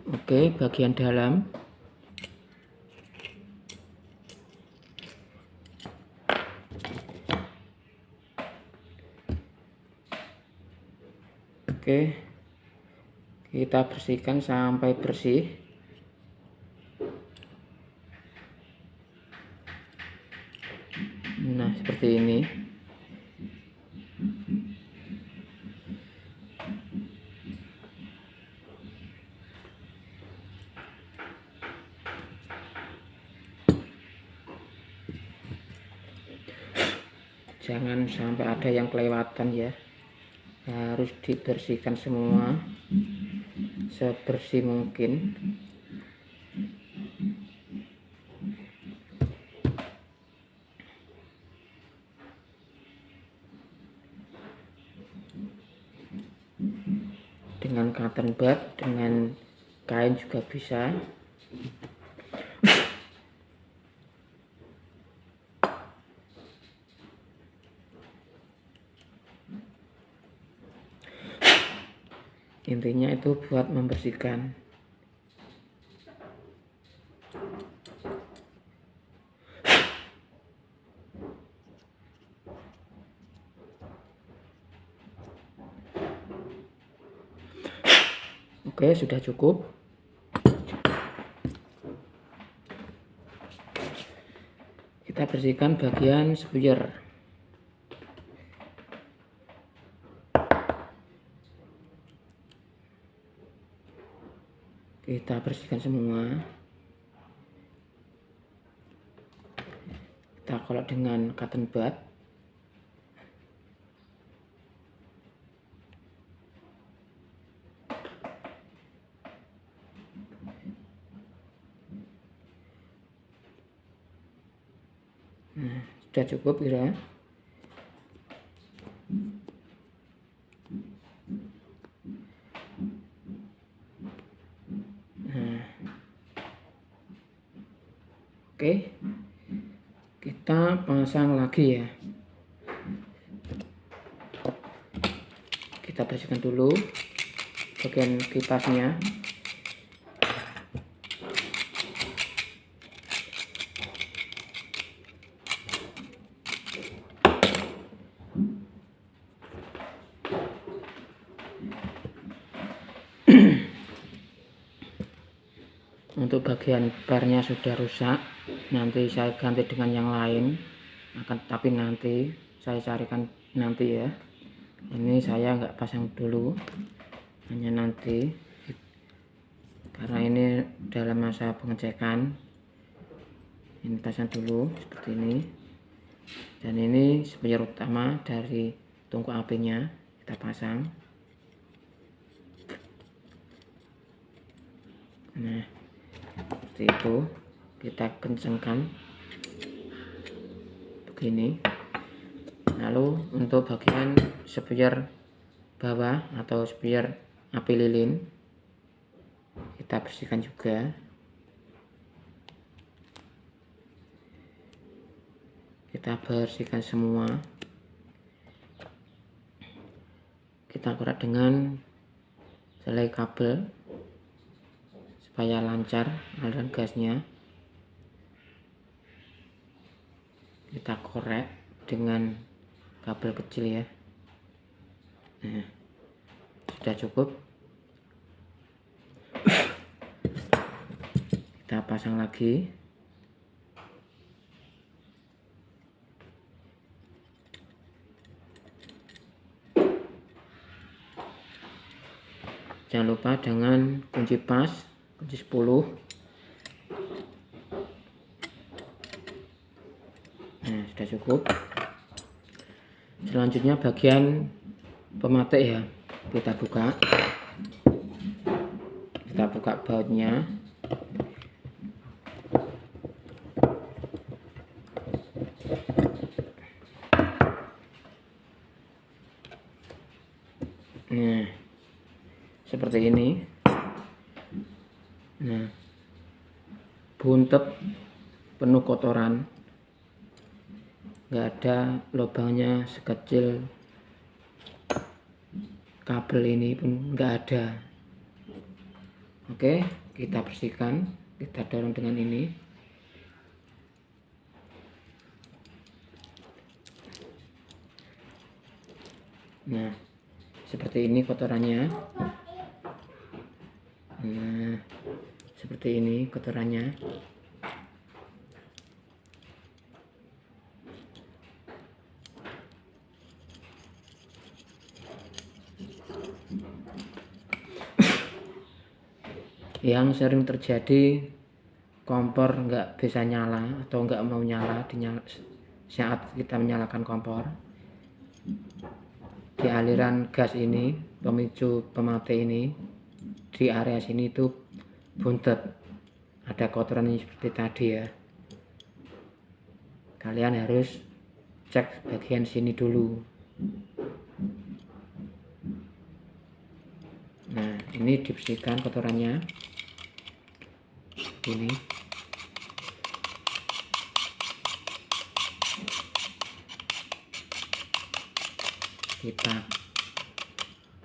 Oke, bagian dalam. Oke, kita bersihkan sampai bersih. Nah, seperti ini. Jangan sampai ada yang kelewatan ya. Harus dibersihkan semua sebersih mungkin. Dengan cotton bud, dengan kain juga bisa. Intinya itu buat membersihkan. Oke, sudah cukup. Kita bersihkan bagian spuyur. Kita bersihkan semua. kita kolok dengan cotton bud. Nah, sudah cukup kira. Nah, oke, kita pasang lagi ya. Kita bersihkan dulu bagian kipasnya. Untuk bagian pernya sudah rusak, nanti saya ganti dengan yang lain, tapi nanti saya carikan nanti ya. Ini saya nggak pasang dulu, hanya nanti, karena ini dalam masa pengecekan. Ini pasang dulu seperti ini, dan ini spare utama dari tungku apinya kita pasang. Nah, seperti itu, kita kencangkan begini. Lalu untuk bagian spare bawah atau spare api lilin kita bersihkan juga. Kita bersihkan semua. Kita korek dengan selai kabel supaya lancar aliran gasnya. Kita korek dengan kabel kecil ya. Nah, sudah cukup. Kita pasang lagi. Jangan lupa dengan kunci pas, kunci 10. Nah, sudah cukup. Selanjutnya bagian pematik ya, kita buka bautnya. Nah, seperti ini. Nah, buntet penuh kotoran, nggak ada lubangnya sekecil kabel ini pun nggak ada. Oke, kita bersihkan, kita dorong dengan ini. Nah, seperti ini kotorannya. Nah, seperti ini kotorannya. Yang sering terjadi, kompor nggak bisa nyala atau nggak mau nyala saat kita menyalakan kompor. Di aliran gas ini, pemicu pemati ini, di area sini itu buntet, ada kotoran ini seperti tadi ya. Kalian harus cek bagian sini dulu. Nah, ini dibersihkan kotorannya ini. Kita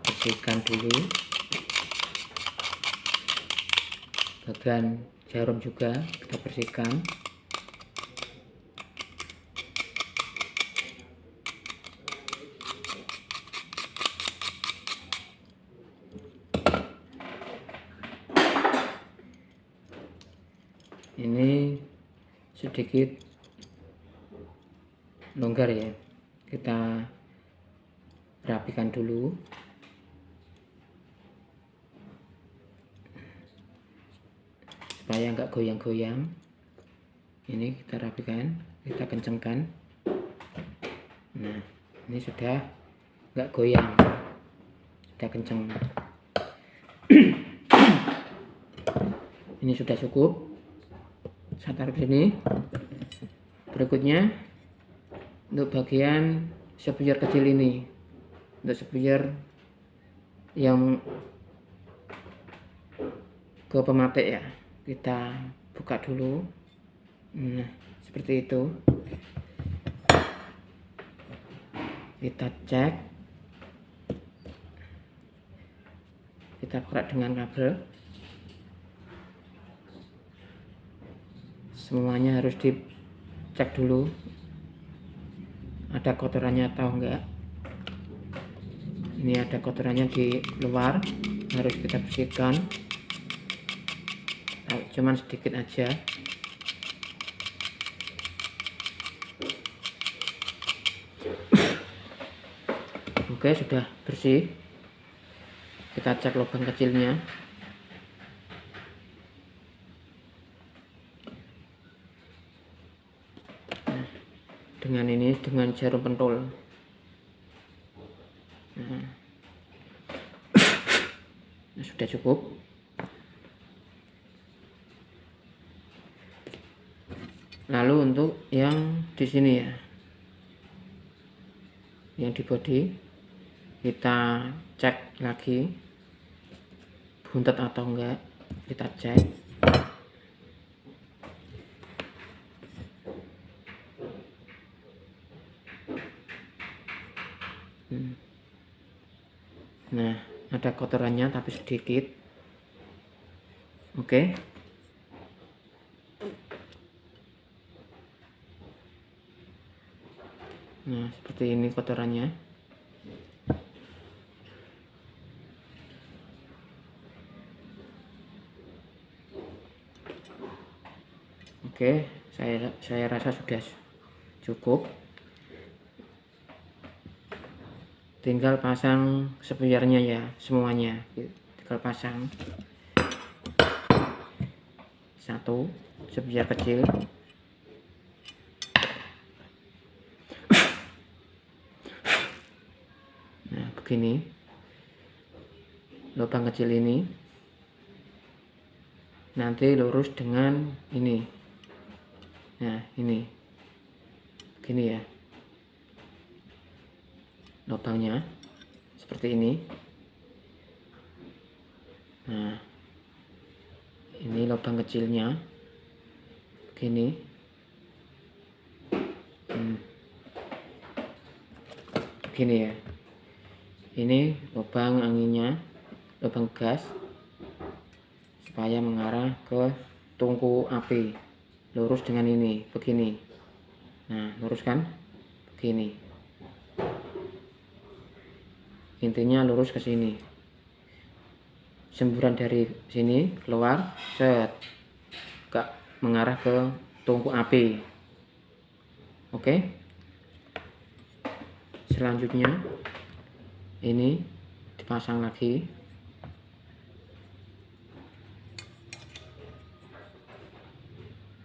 bersihkan dulu. Bagian jarum juga kita bersihkan. Ini sedikit longgar ya, kita rapikan dulu. Supaya nggak goyang-goyang. Ini kita rapikan, kita kencangkan. Nah, ini sudah nggak goyang, sudah kencang. Ini sudah cukup. Saya taruh sini. Berikutnya untuk bagian spionyer kecil ini, untuk spionyer yang ke pematik ya, kita buka dulu. Nah, seperti itu. Kita cek, kita korek dengan kabel. Semuanya harus dicek dulu ada kotorannya atau enggak. Ini ada kotorannya di luar, harus kita bersihkan. Cuman sedikit aja. Oke, sudah bersih. Kita cek lubang kecilnya. Nah, dengan ini, dengan jarum pentul. Nah, sudah cukup. Lalu untuk yang di sini ya, yang di bodi, kita cek lagi buntet atau enggak. Kita cek. Nah, ada kotorannya tapi sedikit. Oke. Nah, seperti ini kotorannya. Oke, saya rasa sudah cukup. Tinggal pasang spionyernya ya, semuanya tinggal pasang. Satu spion kecil. Nah, begini lubang kecil ini, nanti lurus dengan ini. Nah, ini begini ya, lubangnya seperti ini. Nah, ini lubang kecilnya begini. Begini ya, ini lubang anginnya, lubang gas, supaya mengarah ke tungku api. Lurus dengan ini, begini. Nah, luruskan begini. Intinya lurus ke sini. Semburan dari sini keluar, set, mengarah ke tungku api. Oke. Selanjutnya ini dipasang lagi.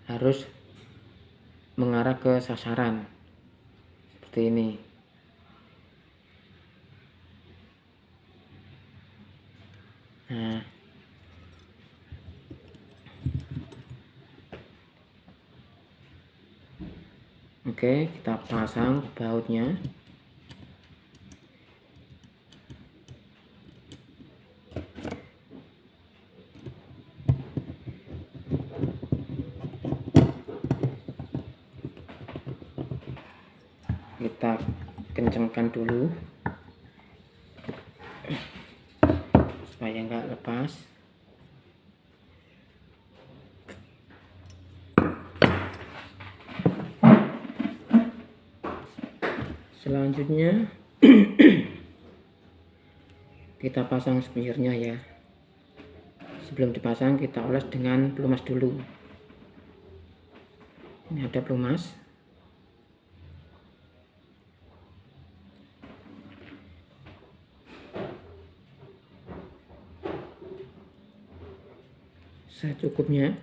Harus mengarah ke sasaran seperti ini. Nah, oke, kita pasang bautnya. Kita kencangkan dulu supaya nggak lepas. Selanjutnya kita pasang spionnya ya. Sebelum dipasang kita oles dengan pelumas dulu. Ini ada pelumas. Secukupnya.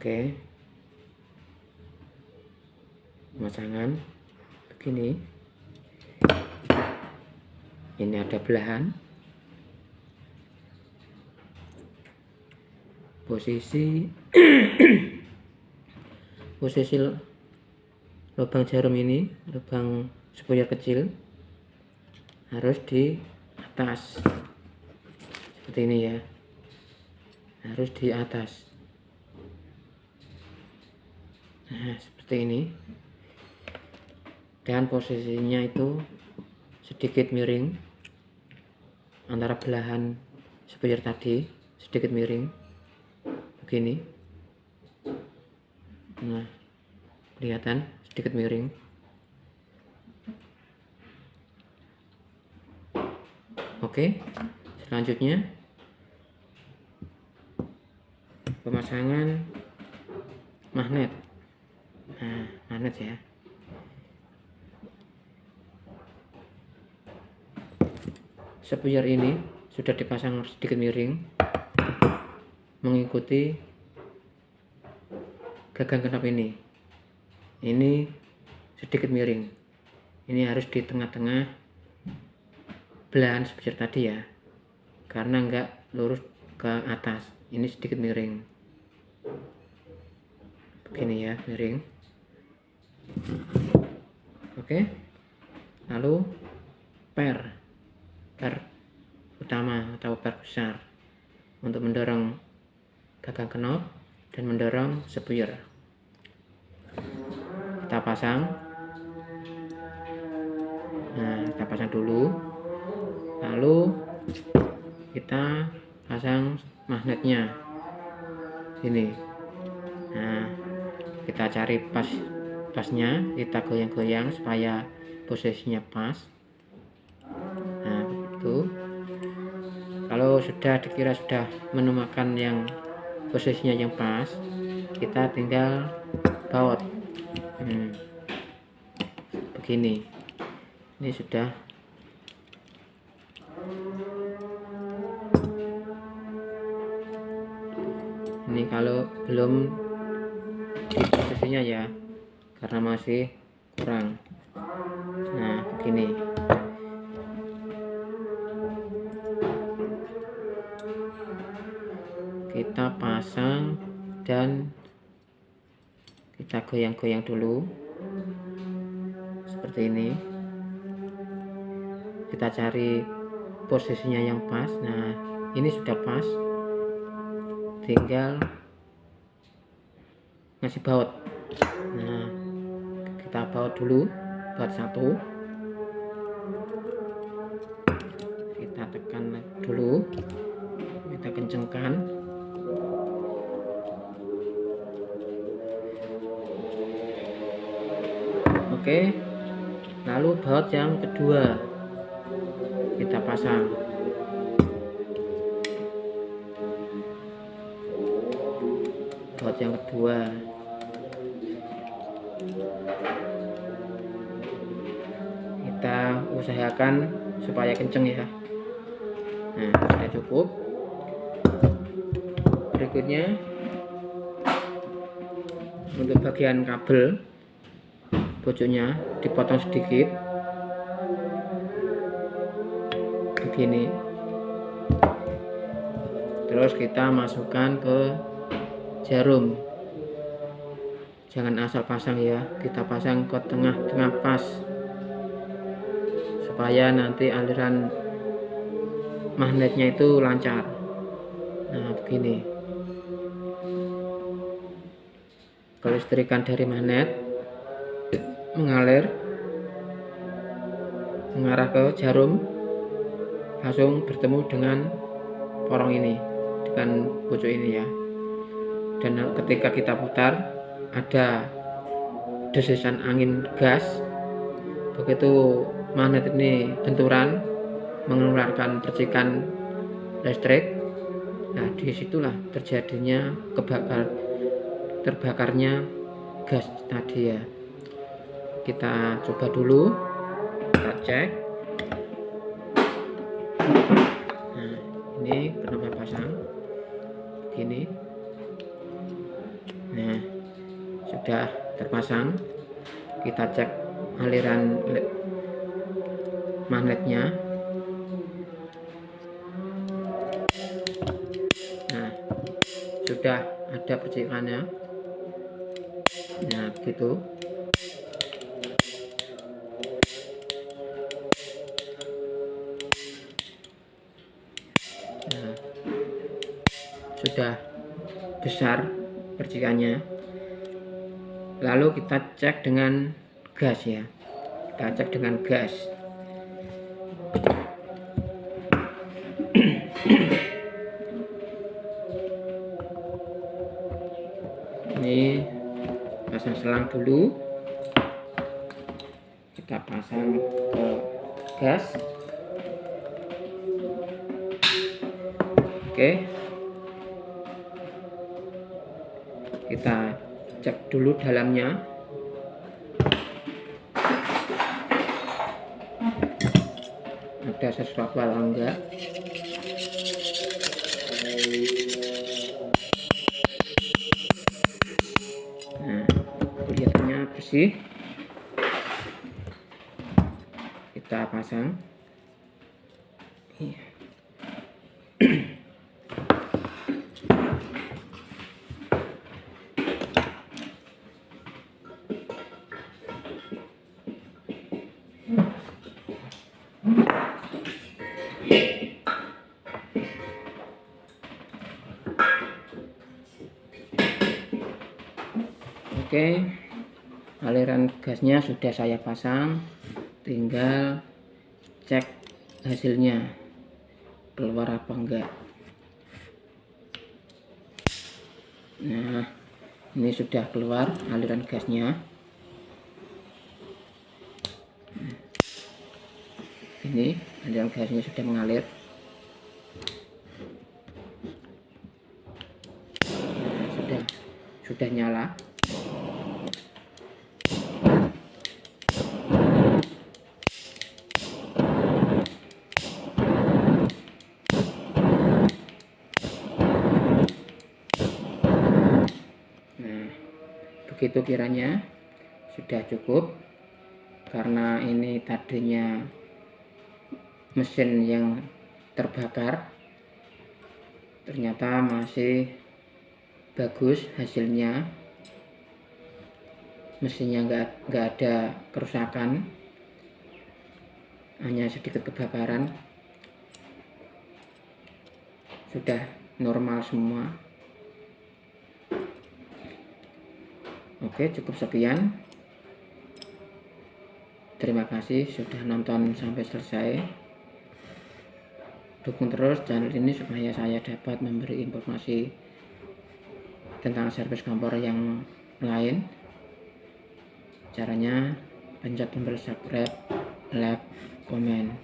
Oke, pemasangan begini. Ini ada belahan, posisi posisi lubang jarum ini, lubang spoiler kecil harus di atas seperti ini ya, harus di atas. Nah, seperti ini, dan posisinya itu sedikit miring antara belahan spoiler tadi, sedikit miring begini. Nah, kelihatan sedikit miring. Oke, selanjutnya pemasangan magnet. Nah, magnet ya. Spoiler ini sudah dipasang sedikit miring mengikuti gagang genap ini. Ini sedikit miring. Ini harus di tengah-tengah belahan spoiler tadi ya, karena enggak lurus ke atas. Ini sedikit miring begini ya, miring. Oke, lalu per utama atau per besar untuk mendorong gagang knop dan mendorong spoiler. Kita pasang. Nah, kita pasang dulu, lalu kita pasang magnetnya sini. Nah, kita cari pasnya, kita goyang-goyang supaya posisinya pas. Nah, begitu. Kalau sudah dikira sudah menemukan yang posisinya yang pas, kita tinggal baut. Begini. Ini sudah. Ini kalau belum di posisinya ya, karena masih kurang. Nah, begini. Kita pasang dan kita goyang-goyang dulu seperti ini. Kita cari posisinya yang pas. Nah, ini sudah pas, tinggal ngasih baut. Nah, kita baut dulu, baut satu, kita tekan dulu, kita kencengkan. Oke, lalu baut yang kedua kita pasang. Baut yang kedua. Kita usahakan supaya kenceng ya. Nah, sudah cukup. Berikutnya untuk bagian kabel, pojoknya dipotong sedikit begini, terus kita masukkan ke jarum. Jangan asal pasang ya, kita pasang ke tengah-tengah pas supaya nanti aliran magnetnya itu lancar. Nah, begini. Kelistrikan dari magnet mengarah ke jarum, langsung bertemu dengan porong ini, dengan pojok ini ya. Dan ketika kita putar, ada desisan angin gas. Begitu magnet ini benturan, mengeluarkan percikan listrik. Nah, disitulah terjadinya terbakarnya gas tadi ya. Kita coba dulu, kita cek. Nah, ini kenapa pasang begini. Nah, pasang, kita cek aliran magnetnya. Nah, sudah ada percikannya. Nah, begitu. Nah, sudah besar percikannya. Lalu kita cek dengan gas ya. Kita cek dengan gas. Ini pasang selang dulu. Kita pasang ke gas. Oke. Kita cek dulu dalamnya. Ada sesuatu atau enggak. Nah, kelihatannya bersih. Kita pasang. Oke, aliran gasnya sudah saya pasang, tinggal cek hasilnya keluar apa enggak. Nah, ini sudah keluar aliran gasnya. Ini aliran gasnya sudah mengalir. Nah, sudah nyala. Begitu kiranya sudah cukup, karena ini tadinya mesin yang terbakar, ternyata masih bagus hasilnya. Mesinnya nggak ada kerusakan, hanya sedikit kebakaran. Sudah normal semua. Oke, cukup sekian. Terima kasih sudah nonton sampai selesai. Dukung terus channel ini supaya saya dapat memberi informasi tentang servis kompor yang lain. Caranya pencet tombol subscribe, like, komen.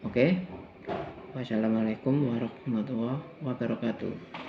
Oke. Wassalamualaikum warahmatullahi wabarakatuh.